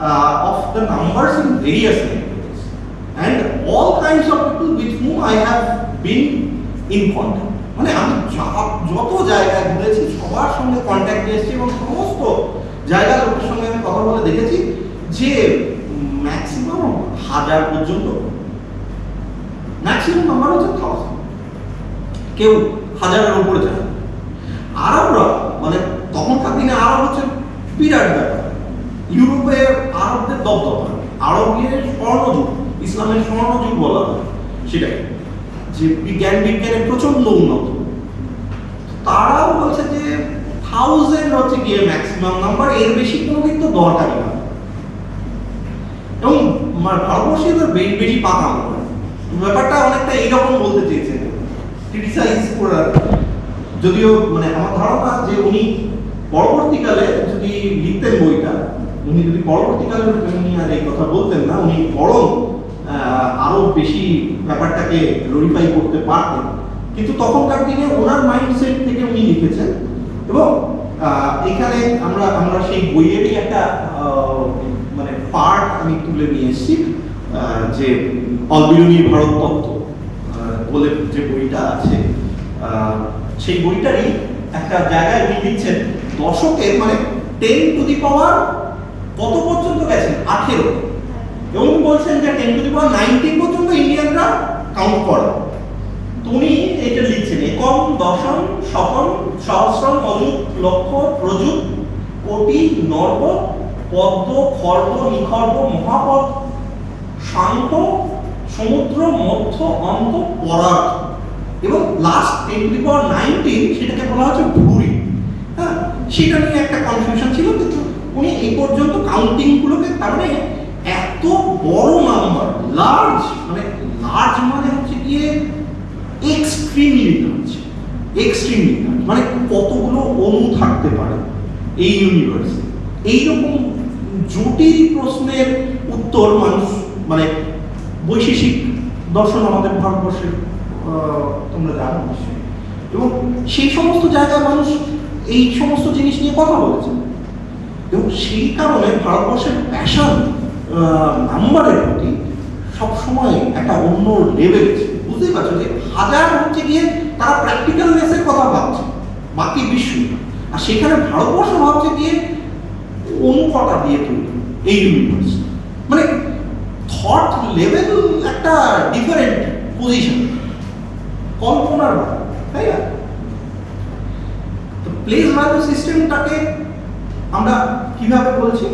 of the numbers in various languages, and all kinds of people with whom I have been in contact. মানে আমি যত জায়গায় ঘুরেছি সবার সঙ্গে কন্ট্যাক্টে এসেছি এবং সমস্ত জায়গার লোকের সঙ্গে আমি কথা বলে দেখেছি যে ম্যাক্সিমাম 1000 পর্যন্ত, ম্যাক্সিমাম নাম্বার হচ্ছে 1000, কেউ 1000-এর উপরে যায়। আরবরা মানে তখনকার দিনে আরব হচ্ছে বিরাট ব্যাপার, ইউরোপে আরবদের দবদবা, আরবের স্বর্ণযুগ, ইসলামের স্বর্ণযুগ বলা হয় সেটাই, যে বিজ্ঞানে প্রচন্ড উন্নত। তারাও বলছে যে 1000 হচ্ছে গিয়ে ম্যাক্সিমাম নাম্বার, এর বেশি কোনো কিন্তু দরকারই না। এবং ভারতবর্ষে বেশি বেশি পাকা ব্যাপারটা অনেকটা এইরকম বলতে চেয়েছেন, ক্রিটিসাইজ করার। যদিও মানে আমার ধারণা যে উনি পরবর্তীকালে যদি লিখতেন বইটা, উনি যদি পরবর্তীকালে উনি আর এই কথা বলতেন না, উনি বরং আরো বেশি ব্যাপারটাকে গ্লোরিফাই করতে পারতেন। কিন্তু তখনকার দিনে ওনার মাইন্ডসেট থেকে উনি লিখেছেন। এবং এখানে আমরা সেই বইয়েরই একটা মানে পার্ট আমি তুলে নিয়ে এসেছি, যে অলবিরুনি ভারত তত্ত্ব বলে যে বইটা আছে, সেই বইটারই একটা জায়গায় উনি দিচ্ছেন দশকের মানে 10 টু দি পাওয়ার কত পর্যন্ত গেছেন, 18, এবং বলছেন যে 10 টু দি পাওয়ার 19 পর্যন্ত ইন্ডিয়ানরা কাউন্ট করে। তো উনি এটা লিখছেন, একম, দশম, শতম, সহস্রম, অযুত, লক্ষ, প্রযুত, কোটি, নর্ব, পদ্ম, খর্ব, নিখর্ব, মহাপদ, সাংখ্য, সমুদ্র, মধ্য, অন্ত, পরার্থ, এবং লাস্ট 10 টু দি পাওয়ার 19 সেটাকে বলা হচ্ছে ভুরি। হ্যাঁ, সেটা নিয়ে একটা কনফিউশন ছিল, কিন্তু উনি এই পর্যন্ত কাউন্টিং গুলোকে, তার মানে এত বড় নাম্বার, লার্জ মানে হচ্ছে গিয়ে এক্সট্রিমলি লার্জ, এক্সট্রিমলি লার্জ, মানে কতগুলো অণু থাকতে পারে এই ইউনিভার্সে। এইরকম জটিল প্রশ্নের উত্তর মানুষ মানে বৈশেষিক দর্শন আমাদের ভারতবর্ষের তোমরা জানো নিশ্চয়ই, এবং সেই সমস্ত জায়গায় মানুষ এই সমস্ত জিনিস নিয়ে কথা বলেছে। এবং সেই কারণে ভারতবর্ষের প্যাশন নাম্বারের প্রতি সবসময় একটা অন্য লেভেল আছে। বুঝতেই পারছো যে 1000 হচ্ছে গিয়ে তারা প্র্যাকটিক্যালনেসের কথা ভাবছে বাকি বিশ্ব, আর সেখানে ভারতবর্ষ ভাবছে গিয়ে অনুকটা দিয়ে তৈরি এই ইউনিভার্স, মানে থট লেভেল একটা ডিফারেন্ট পজিশন, কল্পনার, তাই না? তো প্লেস ভ্যালু সিস্টেমটাকে আমরা কিভাবে বলছি,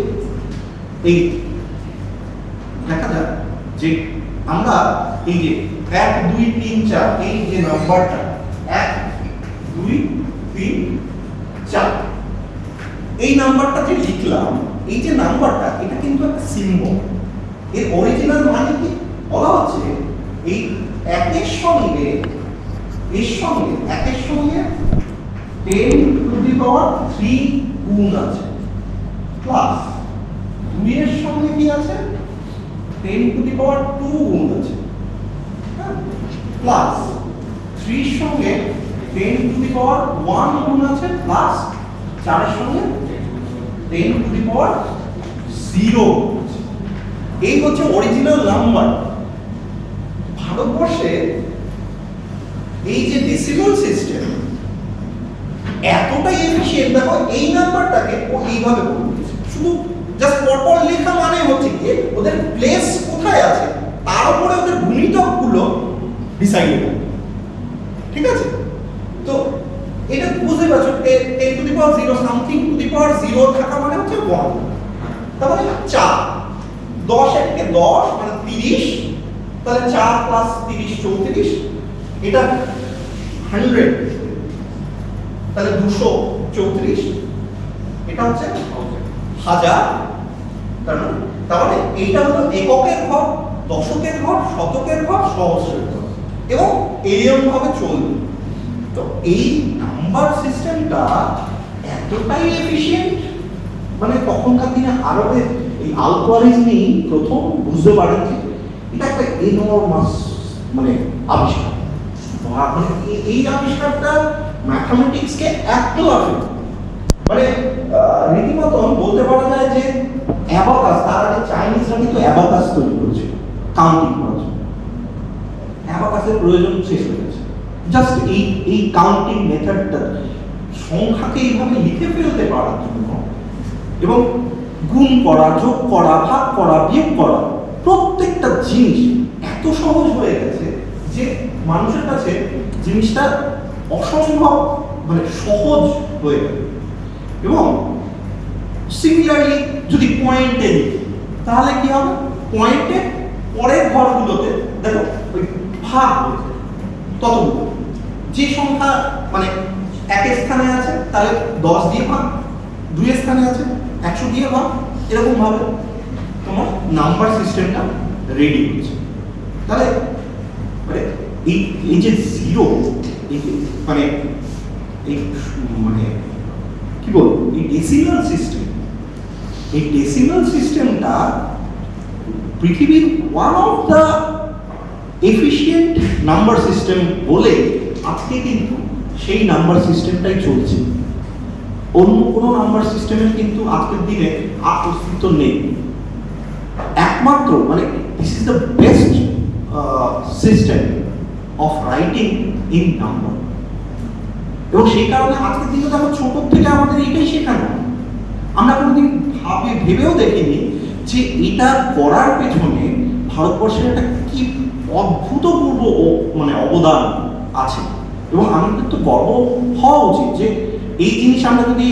এই দেখা যাক যে আমরা এই যে 1 2 3 4 এই যে নাম্বারটা 1 2 3 4 এই নাম্বারটা যে লিখলাম, এই যে নাম্বারটা, এটা কিন্তু একটা সিম্বল। এর অরিজিনাল মানে কি বলা হচ্ছে, এই একের সঙ্গে 10 টু দি পাওয়ার 3 গুণ আছে, প্লাস 2 এর সঙ্গে কি আছে 10 টু দি পাওয়ার 2 গুণ আছে, প্লাস 3 এর সঙ্গে 10 টু দি পাওয়ার 1 গুণ আছে, প্লাস 4 এর সঙ্গে 10 টু দি পাওয়ার 0। এই হচ্ছে অরিজিনাল নাম্বার। ভারতবর্ষে এই যে ডেসিমাল সিস্টেম এতটাই এফিশিয়েন্ট, দেখো এই নাম্বারটাকে ও এইভাবে বলছে, শুধু জাস্ট পরপর লেখা মানে হচ্ছে কি ওদের প্লেস কোথায় আছে তার উপরে ওদের গুণিতকগুলো ডিসাইড হবে, ঠিক আছে? তো এটা বুঝতে পারছো, 10 to the power 0 something to the power 0 থাকা মানে হচ্ছে 1, তার মানে 4, 10 এর 10 মানে 30, তাহলে 4 প্লাস 30 34, এটা 100, তাহলে 234, এটা হচ্ছে 1000, তার মানে এইটা হলো এককের ঘর, দশকের ঘর, শতকের ঘর, সহস্রের ঘর, এবং এরকম ভাবে চলবে। তো এই নাম্বার সিস্টেমটা এতটাই এফিশিয়েন্ট, মানে তখনকার দিনে আরবের এই আল-খোয়ারিজমি প্রথম বুঝতে পারেন যে এটা একটা এনরমাস মানে আবিষ্কার, মানে এই আবিষ্কারটা ম্যাথমেটিক্সকে এত মানে রীতিমতন বলতে পারা যায় যে অ্যাবাকাস, তার আগে চাইনিজরা কিন্তু অ্যাবাকাস তৈরি করেছিল কাউন্টিং করার জন্য। অ্যাবাকাসের প্রয়োজন শেষ হয়ে গেছে। জাস্ট এই কাউন্টিং মেথডটা সংখ্যাকে এইভাবে লিখে ফেলতে পারার জন্য এবং গুণ করা, যোগ করা, ভাগ করা, বিয়োগ করা, প্রত্যেকটা জিনিস এত সহজ হয়ে গেছে যে মানুষের কাছে জিনিসটা অসম্ভব মানে সহজ হয়ে গেল। এবং সিমিলারলি যদি পয়েন্টে লিখি তাহলে কি হবে, পয়েন্টের পরের ঘরগুলোতে দেখো ওই ভাগ হয়েছে ততগুলো, যে সংখ্যা মানে একের স্থানে আছে তাহলে 10 দিয়ে ভাগ, 2 এর স্থানে আছে 100 দিয়ে ভাগ, এরকম ভাবে তোমার নাম্বার সিস্টেমটা রেডি হচ্ছে। তাহলে মানে এই যে জিরো, এই মানে এই মানে কি বলবো, এই ডেসিমাল সিস্টেম, এই ডেসিমাল সিস্টেমটা পৃথিবীর one of the efficient number system বলে আজকে কিন্তু সেই নাম্বার সিস্টেমটাই চলছে। অন্য কোনো নাম্বার সিস্টেমের কিন্তু আজকের দিনে আর অস্তিত্ব নেই। একমাত্র মানে this is the best system of writing in number. এবং সেই কারণে আজকের দিনে দেখো ছোট থেকে আমাদের এটাই শেখানো। আমরা কোনোদিন ভেবেও দেখিনি যে এটা করার পেছনে ভারতবর্ষের একটা কি অভূতপূর্ব মানে অবদান আছে। এবং আমাদের কিন্তু গর্ব হওয়া উচিত যে এই জিনিস আমরা যদি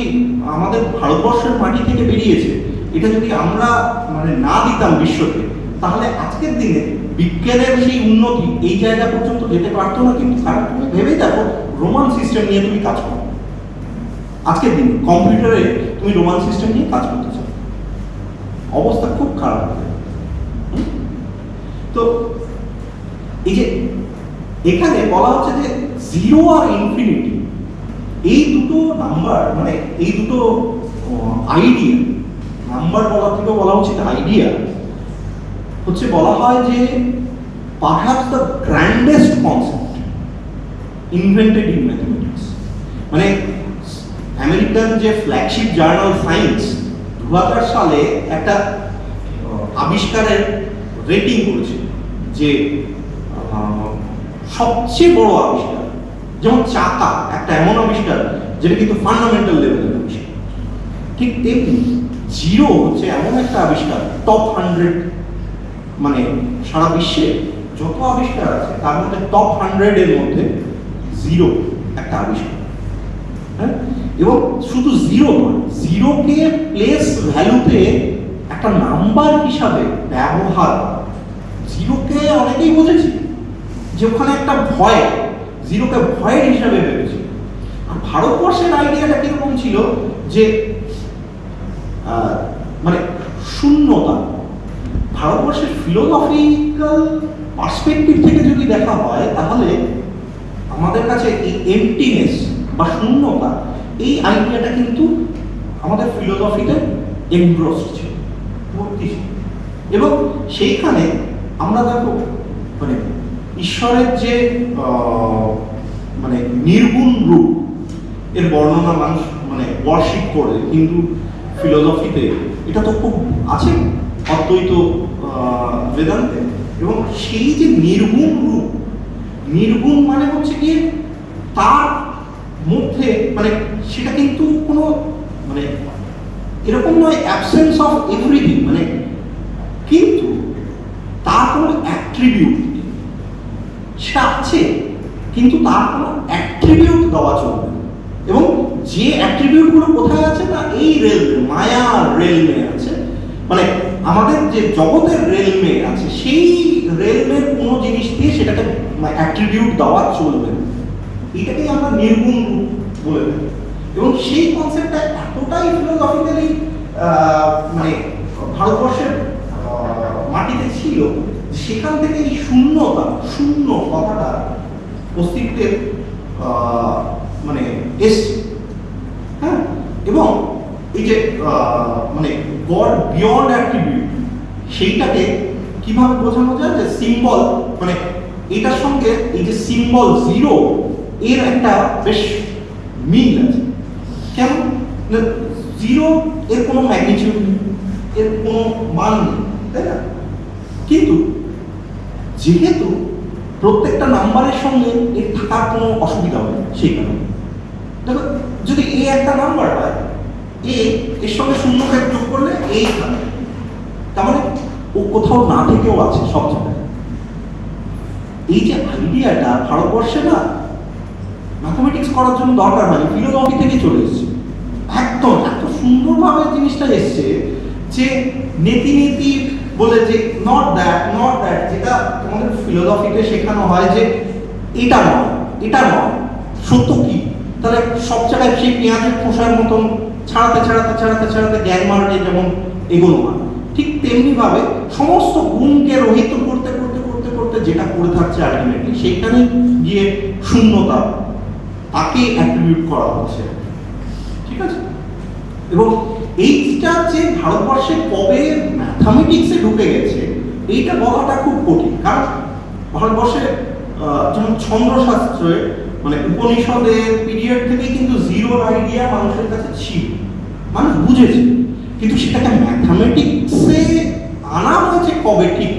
আমাদের ভারতবর্ষের মাটি থেকে বেরিয়েছে, এটা যদি আমরা মানে না দিতাম বিশ্বকে, তাহলে আজকের দিনে বিজ্ঞানের সেই উন্নতি এই জায়গা পর্যন্ত যেতে পারতো না। কিন্তু কারণ তুমি ভেবেই দেখো, রোমান সিস্টেম নিয়ে তুমি কাজ করো, আজকের দিনে কম্পিউটারে তুমি রোমান সিস্টেম নিয়ে কাজ করতে চাও, অবস্থা খুব খারাপ হবে। তো এই যে এখানে বলা হচ্ছে যে জিরো আর ইনফিনিটি, এই দুটো নাম্বার মানে এই দুটো আইডিয়া, নাম্বার বলা থেকে বলা উচিত আইডিয়া, হচ্ছে বলা হয় যে perhaps the grandest concept invented in mathematics. মানে আমেরিকান যে ফ্ল্যাগশিপ জার্নাল সায়েন্স 2000 সালে একটা আবিষ্কারের রেটিং করেছে যে সবচেয়ে বড় আবিষ্কার। যেমন চাকা একটা এমন আবিষ্কার যেটা কিন্তু ফান্ডামেন্টাল লেভেলের আবিষ্কার, ঠিক তেমনি জিরো হচ্ছে এমন একটা আবিষ্কার টপ 100, মানে সারা বিশ্বে যত আবিষ্কার আছে তার মধ্যে টপ 100 এর মধ্যে জিরো একটা আবিষ্কার। হ্যাঁ, এবং শুধু জিরো নয়, জিরোকে প্লেস ভ্যালুতে একটা নাম্বার হিসাবে ব্যবহার, জিরোকে অনেকেই বুঝেছি যে ওখানে একটা ভয়, জিরোকে ভয়ের হিসাবে ভেবেছি। আর ভারতবর্ষের আইডিয়াটা কিরকম ছিল যে মানে শূন্যতা। ভারতবর্ষের ফিলোসফিক্যাল পার্সপেক্টিভ থেকে যদি দেখা হয় তাহলে আমাদের কাছে এই এমটিনেস বা শূন্যতা, এই আইডিয়াটা কিন্তু আমাদের ফিলোসফিতে এনগ্রসড ছিল, ভর্তি ছিল। এবং সেইখানে আমরা দেখো মানে ঈশ্বরের যে মানে নির্গুণ রূপ এর বর্ণনা মানুষ মানে ওয়ার্শিপ করে, কিন্তু ফিলোসফিতে এটা তো খুব আছে অদ্বৈত বেদান্তে। এবং সেই যে নির্গুণ রূপ, নির্গুণ মানে হচ্ছে কি তার মধ্যে মানে সেটা কিন্তু কোনো মানে এরকম নয় অ্যাবসেন্স অফ এভরিথিং, মানে কিন্তু তার কোনো অ্যাট্রিবিউট সেটা আছে, কিন্তু তার কোনো অ্যাট্রিবিউট দেওয়া চলবে। এবং যে অ্যাট্রিবিউটগুলো কোথায় আছে না এই রেলমে, মায়ার রেলমে আছে, মানে আমাদের যে জগতের রেলমে আছে, সেই রেলমের কোনো জিনিস দিয়ে সেটাকে অ্যাট্রিবিউট দেওয়া চলবে না। এটাকেই আমরা নির্গুণ রূপ বলে থাকি। এবং সেই কনসেপ্টটা এতটাই ফিলোসফিক্যালি মানে ভারতবর্ষের মাটিতে ছিল, সেখান থেকে এই শূন্যতা, শূন্য কথাটা অস্তিত্বের মানে এসছে। হ্যাঁ, এবং এই যে মানে গড বিয়ন্ড অ্যাট্রিবিউট, সেইটাকে কিভাবে বোঝানো যায় যে সিম্বল, মানে এটার সঙ্গে এই যে সিম্বল জিরো এর একটা বেশ মিল আছে। কেন? জিরো এর কোনো ম্যাগনিটিউড নেই, এর কোনো মান নেই, তাই না? কিন্তু যেহেতু প্রত্যেকটা নাম্বারের সঙ্গে এর থাকার কোনো অসুবিধা হবে সেই কারণে, দেখো যদি এ একটা নাম্বার হয়, এর সঙ্গে শূন্যকে যোগ করলে এই থাকে, তার মানে ও কোথাও না থেকেও আছে সব জায়গায়। এই যে আইডিয়াটা ভারতবর্ষে না ম্যাথমেটিক্স করার জন্য দরকার হয়নি, ফিলোসফি থেকে চলে এসেছে। একদম এত সুন্দরভাবে জিনিসটা এসছে যে নেতি নেতি বলে যে নট দ্যাট, যেটা তোমাদের ফিলোসফিতে শেখানো হয় যে এটা নয়, এটা নয়, সত্য কি? তাহলে সব জায়গায় সেই পেঁয়াজের খোসার মতন ছাড়াতে জ্ঞান মার্গে যেমন এগোনো হয়, ঠিক তেমনি ভাবে সমস্ত গুণকে রহিত করতে যেটা করে থাকছে আলটিমেটলি সেইখানে গিয়ে শূন্যতা তাকে অ্যাট্রিবিউট করা হচ্ছে, ঠিক আছে? এবং এইটা যে ভারতবর্ষে কবে ম্যাথামেটিক্সে ঢুকে গেছে এইটা বলাটা খুব কঠিন, কারণ ভারতবর্ষে যেমন ছন্দ্রশাস্ত্রে মানে উপনিষদের পিরিয়ড থেকে কিন্তু জিরোর আইডিয়া মানুষের কাছে ছিল, মানুষ বুঝেছে, কিন্তু সেটাকে ম্যাথামেটিক্সে আনা হয়েছে কবে ঠিক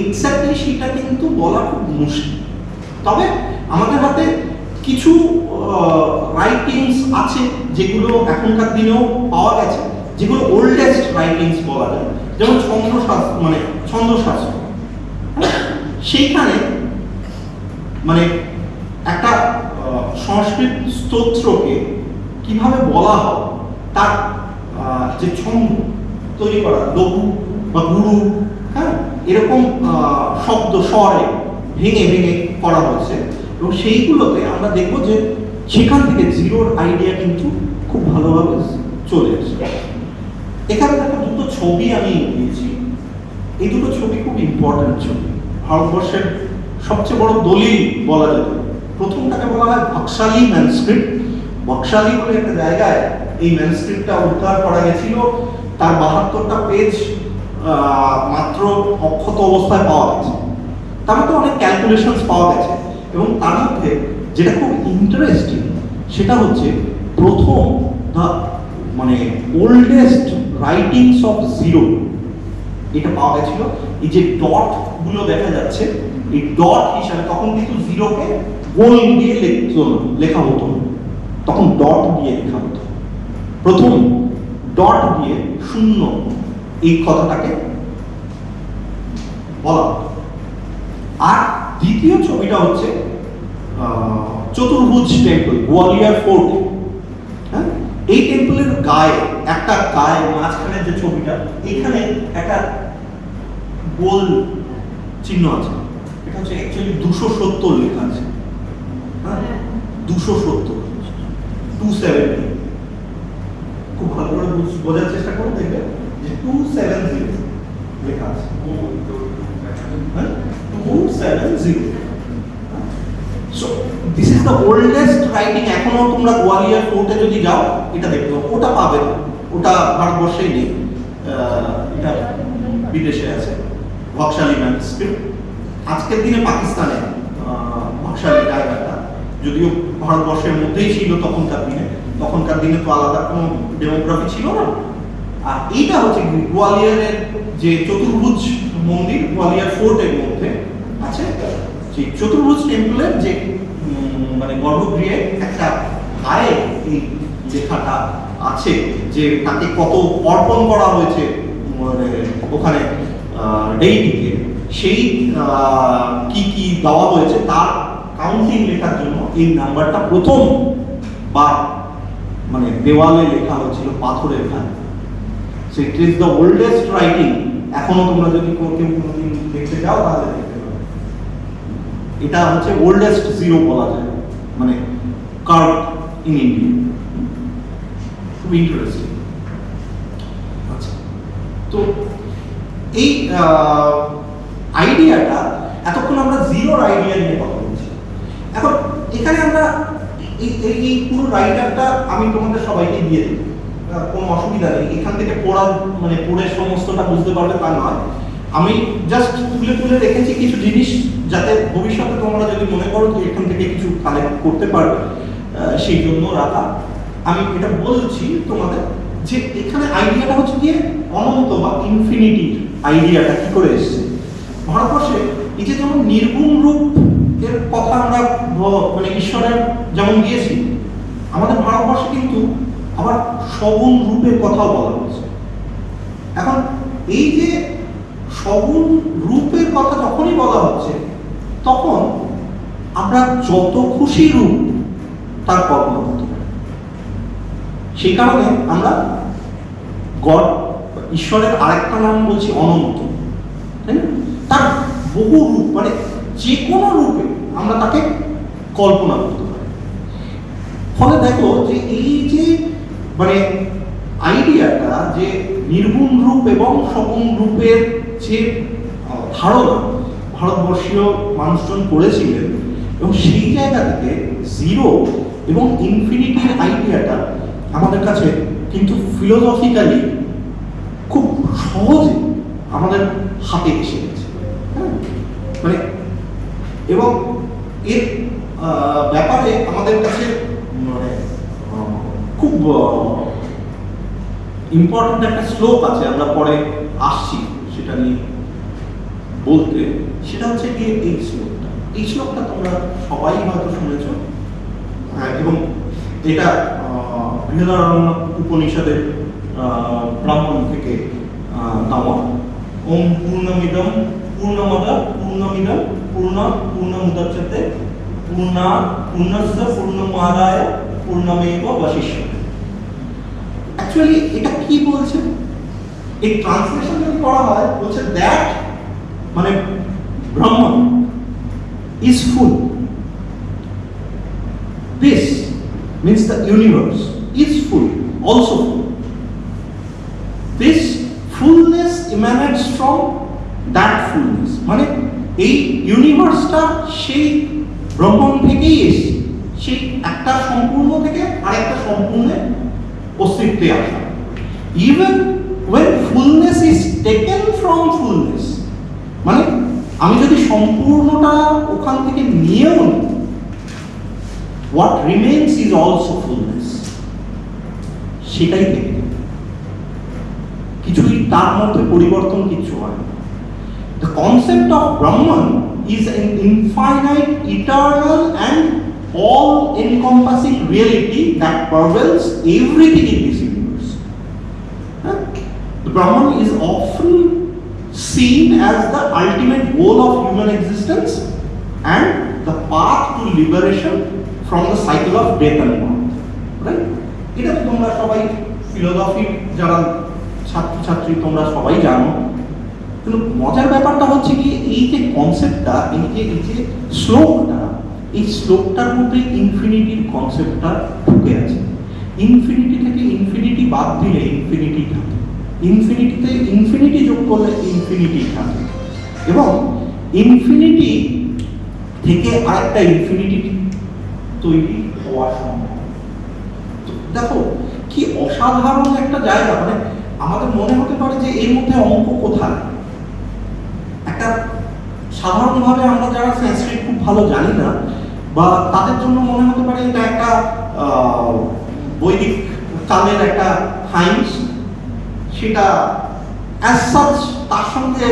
এক্স্যাক্টলি সেটা কিন্তু বলা খুব মুশকিল। তবে আমাদের হাতে কিছু রাইটিংস আছে যেগুলো এখনকার দিনেও পাওয়া গেছে, যেগুলো ওল্ডেস্ট রাইটিংস বলা যায়, যেমন ছন্দশাস্ত্র। সেইখানে মানে একটা সংস্কৃত স্তোত্রকে কিভাবে বলা হয় তার যে ছন্দ তৈরি করা, লঘু বা গুরু, হ্যাঁ, এরকম শব্দ স্বরে ভেঙে করা হয়েছে, এবং সেইগুলোতে আমরা দেখবো যে সেখান থেকে জিরোর আইডিয়া কিন্তু খুব ভালোভাবে চলে আসে। এখানে দেখো দুটো ছবি আমি দিয়েছি, এই দুটো ছবি খুব ইম্পর্টেন্ট ছবি, ভারতবর্ষের সবচেয়ে বড় দলিল বলা যেত। প্রথমটাকে বলা হয় বকশালী ম্যানস্ক্রিপ্ট। বকশালী বলে একটা জায়গায় এই ম্যানস্ক্রিপ্টটা উদ্ধার করা গেছিল, তার 72টা পেজ মাত্র অক্ষত অবস্থায় পাওয়া গেছে, তার মধ্যে অনেক ক্যালকুলেশনস পাওয়া গেছে, এবং তার মধ্যে যেটা খুব ইন্টারেস্টিং সেটা হচ্ছে প্রথম মানে ওল্ডেস্ট রাইটিংস অফ জিরো এটা পাওয়া গেছিল। এই যে ডট গুলো দেখা যাচ্ছে, এই ডট হিসাবে তখন কিন্তু জিরোকে গোল দিয়ে লেখা হতো, তখন ডট দিয়ে লেখা হতো, প্রথম ডট দিয়ে শূন্য এই কথাটাকে বলা হতো। আর দ্বিতীয় ছবিটা হচ্ছে চতুর্ভুজ টেম্পল, গোয়ালিয়র ফোর্ট। হ্যাঁ, এই টেম্পলের গায়ে একটা গায়ে মাঝখানে যে ছবিটা, এখানে একটা গোল চিহ্ন আছে, এটা হচ্ছে অ্যাকচুয়ালি 270 লেখা আছে। হ্যাঁ, 270, 270, খুব ভালো করে বোঝার চেষ্টা করুন, দেখবে যে 270 লেখা আছে, 270। So this is the oldest writing. এখনো তোমরা গোয়ালিয়র ফোর্টে যদি যাও এটা দেখতে পাবে, ওটা পাবে, ওটা ভারতবর্ষেই নেই, এটা বিদেশে আছে, বকশালী ম্যানস্ক্রিপ্ট। আজকের দিনে পাকিস্তানে বকশালী জায়গাটা, যদিও ভারতবর্ষের মধ্যেই ছিল তখনকার দিনে তো আলাদা কোনো ডেমোগ্রাফি ছিল না। আর এইটা হচ্ছে গোয়ালিয়রের যে চতুর্ভুজ মন্দির, গোয়ালিয়র ফোর্টের মধ্যে আছে, যে চতুর্ভুজ টেম্পলের যে মানে গর্ভগৃহে একটা গায়ে এই লেখাটা আছে যে তাকে কত অর্পণ করা হয়েছে মানে ওখানে ডেইটিকে, সেই কি দেওয়া হয়েছে তার কাউন্টিং লেখার জন্য এই নাম্বারটা প্রথম বা মানে দেওয়ালে লেখা হয়েছিল পাথরের গায়ে। So it is the oldest writing. এখনো তোমরা যদি কেউ কোনোদিন দেখতে যাও তাহলে দেখতে পাবে, এটা হচ্ছে ওল্ডেস্ট জিরো বলা যায়, মানে কার্ভ ইন ইন্ডিয়া। খুব ইন্টারেস্টিং। আচ্ছা, তো এই আইডিয়াটা এতক্ষণ আমরা জিরোর আইডিয়া নিয়ে কথা বলছি। এখন এখানে আমরা এই পুরো রাইটারটা আমি তোমাদের সবাইকে দিয়ে দিই, কোনো অসুবিধা নেই। এখান থেকে পড়ে সমস্তটা বুঝতে পারবে তা নয়, আমি জাস্ট তুলে রেখেছি কিছু জিনিস, যাতে ভবিষ্যতে তোমরা যদি মনে করো যে এখান থেকে কিছু কালেক্ট করতে পারবে সেই জন্য রাখা। আমি এটা বলছি তোমাদের যে এখানে আইডিয়াটা হচ্ছে গিয়ে অনন্ত বা ইনফিনিটির আইডিয়াটা কি করে এসেছে ভারতবর্ষে। এই যে যেমন নির্গুণ রূপ এর কথা আমরা মানে ঈশ্বরের যেমন দিয়েছি, আমাদের ভারতবর্ষে কিন্তু আবার সগুণ রূপের কথাও বলা হচ্ছে। এখন এই যে সগুণ রূপের কথা যখনই বলা হচ্ছে, তখন আমরা যত খুশি রূপ তার কল্পনা করতে পারি। সেই কারণে আমরা গড ঈশ্বরের আরেকটা নাম বলছি অনন্ত, তাই না? তার বহু রূপ, মানে যে কোনো রূপে আমরা তাকে কল্পনা করতে পারি। ফলে দেখো যে এই যে মানে আইডিয়াটা যে নির্গুণ রূপ এবং সগুণ রূপের যে ধারণা ভারতবর্ষীয় মানুষজন করেছিলেন, এবং সেই জায়গা থেকে জিরো এবং ইনফিনিটির আইডিয়াটা আমাদের কাছে কিন্তু ফিলোসফিক্যালি খুব সহজে আমাদের হাতে এসে গেছে। হ্যাঁ, মানে এবং এর ব্যাপারে আমাদের কাছে মানে খুব ইম্পর্টেন্ট একটা শ্লোক আছে, আমরা পরে আসছি সেটা নিয়ে বলতে। সেটা হচ্ছে কি এই শ্লোকটা, এই শ্লোকটা তোমরা সবাই হয়তো শুনেছ, এবং এটা বৃহদারণ্যক উপনিষদের ব্রাহ্মণ থেকে নেওয়া। ওম পূর্ণমিদম পূর্ণমদঃ পূর্ণমিদম পূর্ণমুদচ্যতে পূর্ণস্য পূর্ণমাদায় পূর্ণমেবাবশিষ্যতে। অ্যাকচুয়ালি এটা কি বলছে, এই ট্রান্সলেশন যদি করা হয় বলছে দ্যাট মানে Brahman is full. This means the universe is full, also full. This fullness emanates from that fullness. মানে এই ইউনিভার্সটা সেই ব্রহ্মণ থেকেই এসেছে, সেই একটা সম্পূর্ণ থেকে আরেকটা সম্পূর্ণে অস্তিত্বে আসা। Even when fullness is taken from fullness, মানে আমি যদি সম্পূর্ণটা ওখান থেকে নিয়েও নিই, what remains is also fullness, সেটাই থেকে কিছুই তার মধ্যে পরিবর্তন কিছু হয় না। The concept of Brahman is an infinite, eternal and all-encompassing reality that pervades everything in this universe. The Brahman is often seen as the ultimate goal of human existence and the path to liberation from the cycle of death and birth. Right? এটা তোমরা সবাই philosophy যারা ছাত্রছাত্রী তোমরা সবাই জানো, কিন্তু মজার ব্যাপারটা হচ্ছে কি এই যে কনসেপ্টটা, এই যে শ্লোকটার মধ্যে ইনফিনিটির কনসেপ্টটা ঢুকে আছে। ইনফিনিটি থেকে ইনফিনিটি বাদ দিলে ইনফিনিটি থাকে, ইনফিনিটিতে ইনফিনিটি যোগ করলে ইনফিনিটি থাকে, এবং ইনফিনিটি থেকে আরেকটা ইনফিনিটি তৈরি হওয়া সম্ভব। দেখো কি অসাধারণ একটা জায়গা। মানে আমাদের মনে হতে পারে যে এর মধ্যে অঙ্ক কোথায়। একটা সাধারণভাবে আমরা যারা সংস্কৃত খুব ভালো জানি না, বা তাদের জন্য মনে হতে পারে এটা একটা বৈদিক কালের একটা সায়েন্স, সেটা অ্যাজ সাচ তার সঙ্গে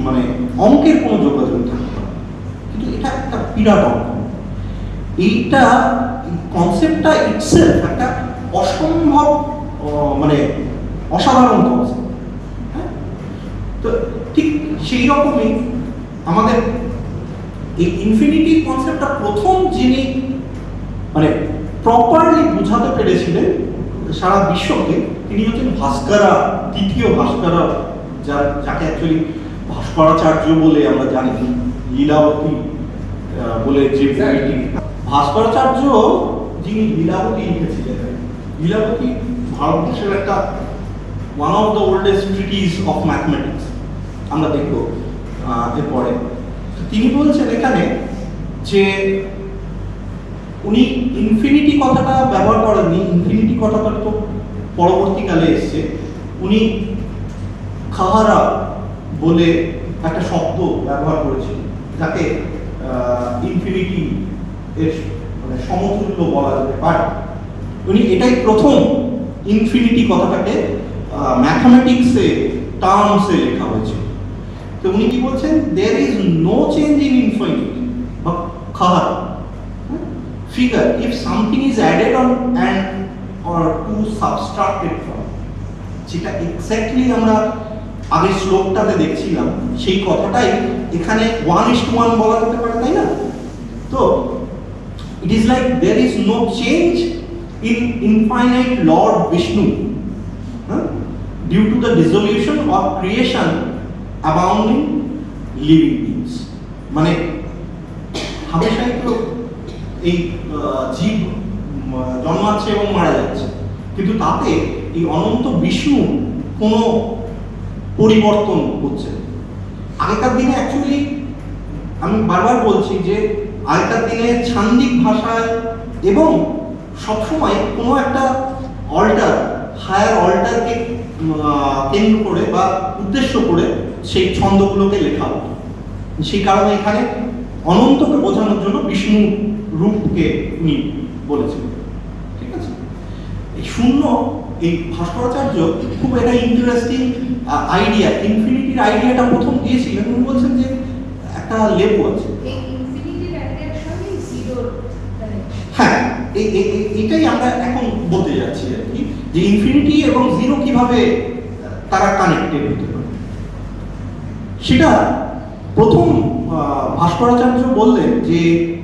মানে অঙ্কের কোনো যোগাযোগ থাকতে পারে, কিন্তু এটা একটা বিরাট অঙ্ক। এইটা কনসেপ্টটা ইটসেলফ একটা অসম্ভব মানে অসাধারণ কনসেপ্ট। হ্যাঁ, তো ঠিক সেই রকমই আমাদের এই ইনফিনিটি কনসেপ্টটা প্রথম যিনি মানে প্রপারলি বোঝাতে পেরেছিলেন সারা বিশ্বকে, তিনি হচ্ছেন ভাস্করা, দ্বিতীয় ভাস্করা, যাকে অ্যাকচুয়ালি ভাস্করাচার্য বলে আমরা জানি। লীলাবতী বলে যে ভাস্করাচার্য যিনি লীলাবতী লিখেছিলেন, লীলাবতী ভারতবর্ষের একটা one of the oldest treaties of mathematics, আমরা দেখব এরপরে। তিনি বলছেন এখানে যে উনি ইনফিনিটি কথাটা ব্যবহার করেননি, ইনফিনিটি কথাটা তো পরবর্তীকালে এসছে। উনি খাহারা বলে একটা শব্দ ব্যবহার করেছিলেন, যাকে ইনফিনিটি এর মানে সমতুল্য বলা যেতে পারে। উনি এটাই প্রথম ইনফিনিটি কথাটাকে ম্যাথমেটিক্সে টার্মসে লেখা হয়েছে। তো উনি কি বলছেন, there is no change in infinity বা খাহার figure if something is added on and or to subtracted from, যেটা এক্স্যাক্টলি আমরা আগের শ্লোকটাতে দেখছিলাম সেই কথাটাই এখানে 1:1 বলা যেতে পারে, তাই না? তো it is like there is no change in infinite Lord Vishnu due to the dissolution or creation abounding living beings. মানে হামেশাই তো এই জীব জন্মাচ্ছে এবং মারা যাচ্ছে, কিন্তু তাতে এই অনন্ত বিষ্ণু কোনো পরিবর্তন হচ্ছে। আগেকার দিনে অ্যাকচুয়ালি আমি বারবার বলছি যে আগেকার দিনে ছান্দিক ভাষায় এবং সবসময় কোনো একটা অল্টার, হায়ার অল্টারকে কেন্দ্র করে বা উদ্দেশ্য করে সেই ছন্দগুলোকে লেখা হতো। সেই কারণে এখানে অনন্তকে বোঝানোর জন্য বিষ্ণু রূপকে উনি বলেছেন। ঠিক আছে, এই শূন্য, এই ভাস্করাচার্য খুব একটা ইন্টারেস্টিং আইডিয়া, ইনফিনিটির আইডিয়াটা প্রথম দিয়েছিলেন। উনি বলছেন যে একটা লেবু আছে, হ্যাঁ এটাই আমরা এখন বলতে যাচ্ছি আর কি, যে ইনফিনিটি এবং জিরো কিভাবে তারা কানেক্টেড হতে পারে। সেটা প্রথম ভাস্করাচার্য বললেন যে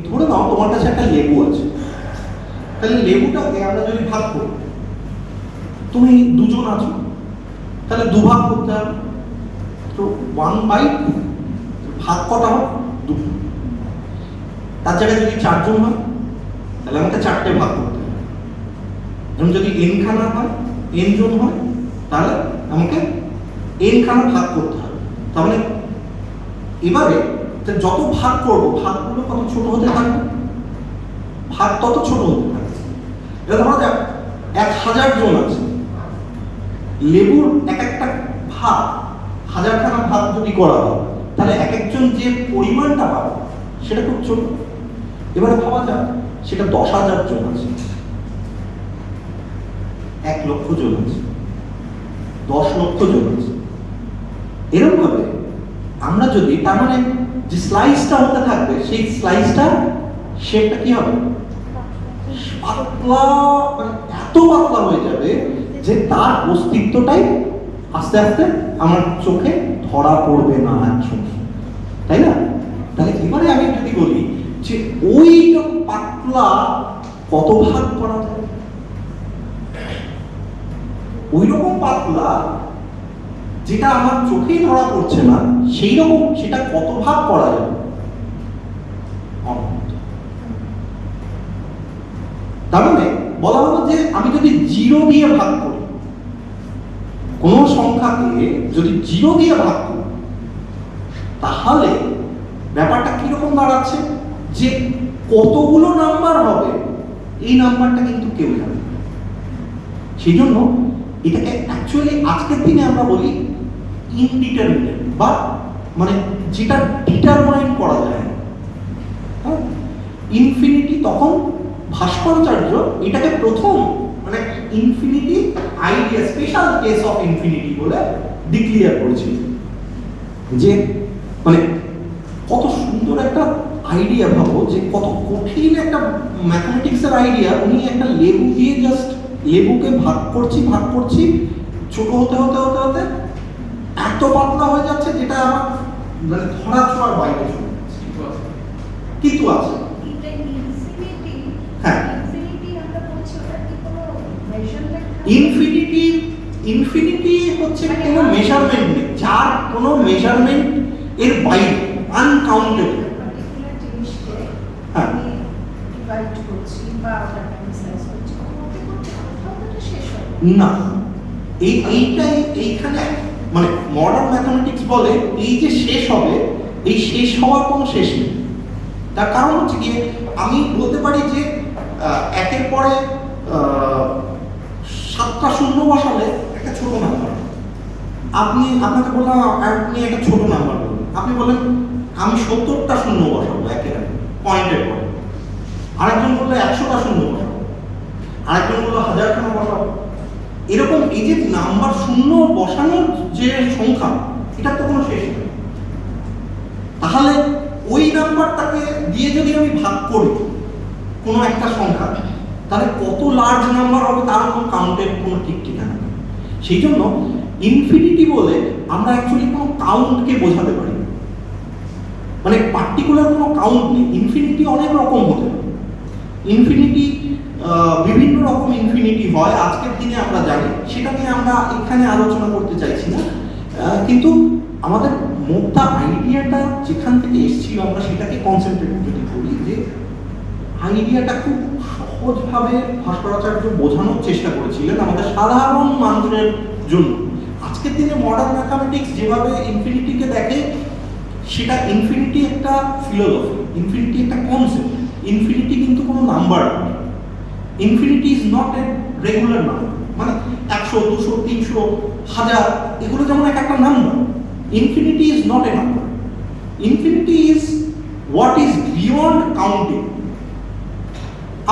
ধরে নাও তোমার কাছে একটা লেবু আছে, তাহলে লেবুটাকে আমরা যদি ভাগ করি, তুমি দুজন আছো, তাহলে দুভাগ করতে হবে, তো 1/2 ভাগ কটা হবে 2, তার জায়গায় যদি 4 জন হয় তাহলে আমাকে 4টে ভাগ করতে হবে। এবং যদি n খানা হয়, n জন হয়, তাহলে আমাকে n খানা ভাগ করতে হবে। তার মানে এবারে যত ভাগ করব, ভাগগুলো কত ছোট হতে থাকবে, ভাগ তত ছোট হতে থাকবে। এবার ধরা যাক 1000 জন আছে, লেবুর এক একটা ভাগ 1000 খানা ভাগ যদি করা হয়, তাহলে এক একজন যে পরিমাণটা পাবে সেটা খুব ছোট। এবারে ভাবা যাক সেটা 10,000 জন আছে, 1 লক্ষ জন আছে, 10 লক্ষ জন আছে। এরকম ভাবে আমরা যদি, তার মানে যে স্লাইসটা হতে থাকবে সেই স্লাইসটা শেপটা কি হবে, পাতলা, মানে এত পাতলা হয়ে যাবে যে তার অস্তিত্বটাই আস্তে আস্তে আমার চোখে ধরা পড়বে না একসঙ্গে, তাই না? তাহলে এবারে আমি যদি বলি যে ওই পাতলা কত ভাগ করা যায়, ওই রকম পাতলা যেটা আমার চোখেই ধরা পড়ছে না, সেই রকম সেটা কত ভাগ করা যাবে, তার মানে বলা হলো যে আমি যদি 0 দিয়ে ভাগ করি, কোন সংখ্যাকে যদি 0 দিয়ে ভাগ করি, তাহলে ব্যাপারটা কিরকম দাঁড়াচ্ছে, যে কতগুলো নাম্বার হবে এই নাম্বারটা কিন্তু কেউ জানে না। সেই জন্য এটাকে অ্যাকচুয়ালি আজকের দিনে আমরা বলি ইনডিটারমিনেট, বা মানে যেটা ডিটারমাইন করা যায় না। ইনফিনিটি তখন ভাস্করাচার্য এটাকে প্রথম মানে infinity idea, special case of infinity বলে ডিক্লেয়ার করেছিল। যে মানে কত সুন্দর একটা আইডিয়া, ভাবো যে কত কঠিন একটা ম্যাথমেটিক্সের আইডিয়া। উনি একটা লেবু দিয়ে জাস্ট লেবুকে ভাগ করছি, ছোট হতে হতে হতে হতে এত পাতলা হয়ে যাচ্ছে যেটা আমার মানে ধরা ছোঁয়ার বাইরে চলে যাচ্ছে, কিন্তু আছে। হ্যাঁ, ইনফিনিটি হচ্ছে কোনো মেজারমেন্ট নেই, যার কোনো মেজারমেন্ট এর বাইরে, আনকাউন্টেবল। হ্যাঁ, না এইখানে মানে মডার্ন ম্যাথমেটিক্স বলে এই যে শেষ হবে, এই শেষ হওয়ার কোনো শেষ নেই। তার কারণ হচ্ছে কি, আমি বলতে পারি যে একের পরে 7টা শূন্য বসালে একটা ছোট নাম্বার, আপনাকে বললাম আপনি একটা ছোট নাম্বার বলুন, আপনি বলেন আমি 70টা শূন্য বসাবো একের পয়েন্টের পরে, আরেকজন বললে 100টা শূন্য বসাবো। আরেকজন বললো হাজারখানা বসাবো। এরকম এই যে নাম্বার শূন্য বসানোর যে সংখ্যা, এটার তো কোনো শেষ নেই। তাহলে ওই নাম্বারটাকে দিয়ে যদি আমি ভাগ করি কোনো একটা সংখ্যা, তাহলে কত লার্জ নাম্বার হবে তার কোনো কাউন্টের কোনো ঠিক ঠিকানা নেই। সেই জন্য ইনফিনিটি বলে আমরা অ্যাকচুয়ালি কোনো কাউন্টকে বোঝাতে পারি, মানে পার্টিকুলার কোনো কাউন্ট নেই। ইনফিনিটি অনেক রকম হতে পারে, ইনফিনিটি বিভিন্ন রকম ইনফিনিটি হয়, আজকের দিনে আমরা জানি, সেটা নিয়ে আমরা এখানে আলোচনা করতে চাইছি না। কিন্তু আমাদের মোদ্দা আইডিয়াটা যেখান থেকে এসেছিল আমরা সেটাকে কনসেন্ট্রেট যদি করি, যে আইডিয়াটা খুব সহজভাবে ভাস্করাচার্য বোঝানোর চেষ্টা করেছিলেন আমাদের সাধারণ মানুষের জন্য। আজকের দিনে মডার্ন ম্যাথামেটিক্স যেভাবে ইনফিনিটিকে দেখে, সেটা ইনফিনিটি একটা ফিলোসফি, ইনফিনিটি একটা কনসেপ্ট। ইনফিনিটি কিন্তু কোনো নাম্বার নয়। Infinity is not a regular number, মানে 100, 200, 300, 1000 এগুলো যেমন একটা number. Infinity is not a number. Infinity is what is beyond counting.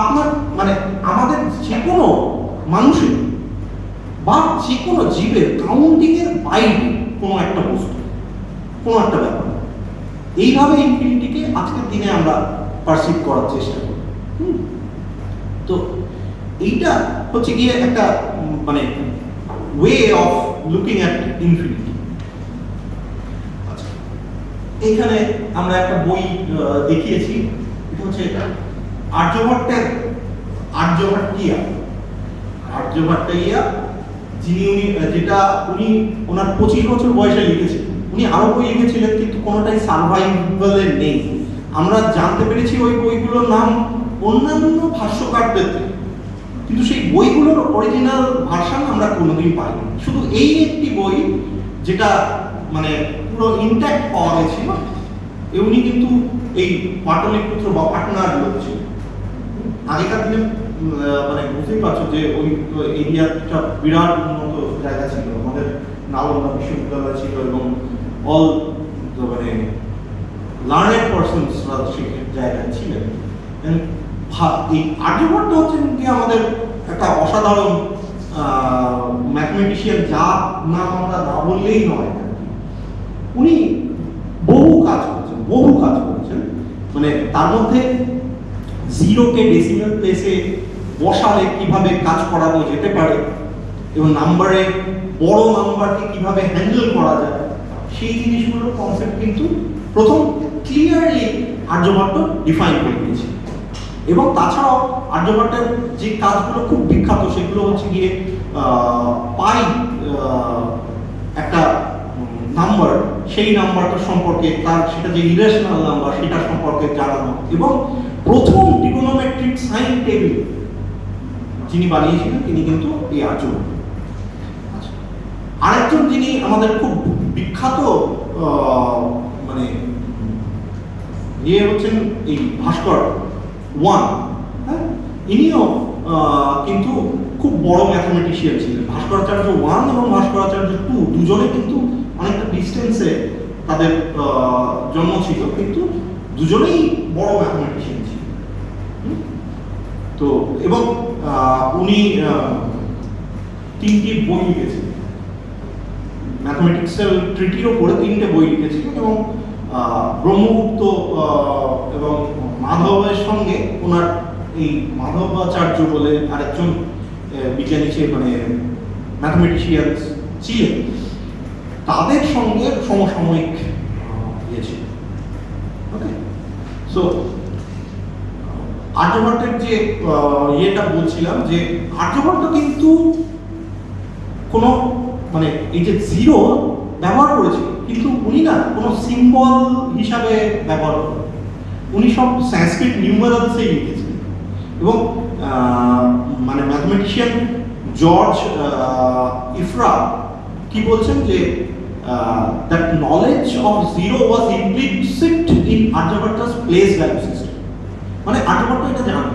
আপনার মানে আমাদের যে কোনো মানুষের বা যে কোনো জীবের কাউন্টিং এর বাইরে কোনো একটা বস্তু, কোনো একটা ব্যাপার। এইভাবে ইনফিনিটিকে আজকের দিনে আমরা পারসিভ করার চেষ্টা করি। তো এইটা হচ্ছে গিয়ে একটা মানে way of looking at infinity. আচ্ছা, এইখানে আমরা একটা বই দেখিয়েছি, এটা হচ্ছে আর্যভট্টের আর্যভট্টাইয়া, যিনি যেটা উনি ওনার 25 বছর বয়সে লিখেছেন। উনি আরো বই লিখেছিলেন কিন্তু কোনোটাই সার্ভাইভালে নেই। আমরা জানতে পেরেছি ওই বইগুলোর নাম অন্যান্য ভাষ্যকারদের থেকে, কিন্তু সেই বইগুলোর অরিজিনাল ভার্সন আমরা কোনোদিন পাইনি। শুধু এই একটি বই যেটা মানে পুরো ইনট্যাক্ট পাওয়া গেছিল, উনি কিন্তু এই পাটলিপুত্র বা পাটনার লোক ছিল। আগেকার দিনে মানে বুঝতেই পারছো যে ওই এরিয়াটা বিরাট উন্নত জায়গা ছিল, আমাদের নালন্দা বিশ্ববিদ্যালয় ছিল এবং অল মানে লার্নেড পারসনসরা সেই জায়গায় ছিলেন। এই আর্যভট্ট হচ্ছেন কি আমাদের একটা অসাধারণ ম্যাথমেটিশিয়ান, যা নাম আমরা না বললেই নয়। উনি বহু কাজ করেছেন, মানে তার মধ্যে জিরোকে ডেসিমাল প্লেসে বসালে কিভাবে কাজ করানো যেতে পারে এবং নাম্বারে বড় নাম্বারকে কিভাবে হ্যান্ডেল করা যায়, সেই জিনিসগুলোর কনসেপ্ট কিন্তু প্রথম ক্লিয়ারলি আর্যভট্ট ডিফাইন করে দিয়েছে। এবং তাছাড়াও আর্যভট্টের যে কাজগুলো খুব বিখ্যাত সেগুলো হচ্ছে গিয়ে পাই একটা নাম্বার, সেই নাম্বারটা সম্পর্কে তার সেটা যে ইরেশনাল নাম্বার সেটা সম্পর্কে জানানো, এবং প্রথম ট্রিগোনোমেট্রিক সাইন টেবিল যিনি বানিয়েছিলেন তিনি কিন্তু এই আর্যভট্ট। আরেকজন যিনি আমাদের খুব বিখ্যাত মানে ইয়ে হচ্ছেন এই ভাস্কর 1, হ্যাঁ, ইনিও কিন্তু খুব বড় ম্যাথমেটিশিয়ান ছিলেন। ভাস্করাচার্য 1 এবং ভাস্করাচার্য 2 দুজনে কিন্তু অনেকটা ডিস্টেন্সে তাদের জন্ম ছিল, কিন্তু দুজনেই বড় ম্যাথমেটিশিয়ান ছিলেন। তো এবং উনি 3টি বই লিখেছেন, ম্যাথমেটিক্সের ট্রিটির ওপরে 3টে বই লিখেছিলেন, এবং ব্রহ্মগুপ্ত এবং মাধবের সঙ্গে ওনার এই মাধবাচার্য বলে আরেকজন বিজ্ঞানী ছিলেন, মানে ম্যাথমেটিশিয়ান ছিলেন, তাদের সঙ্গে সমসাময়িক ছিল। ওকে, সো আর্যভট্টের যে ইয়েটা বলছিলাম, যে আর্যভট্ট কিন্তু কোনো মানে এই যে জিরো ব্যবহার করেছিল, কিন্তু উনি না কোনো সিম্বল হিসাবে ব্যবহার করেন, উনি সব সংস্কৃত নিউমারালসেই লিখেছিলেন। এবং মানে ম্যাথমেটিশিয়ান জর্জ ইফরা কি বলছেন, যে that knowledge of zero was implicit in Aryabhata's place value system. মানে আর্যভট্ট এটা জানেন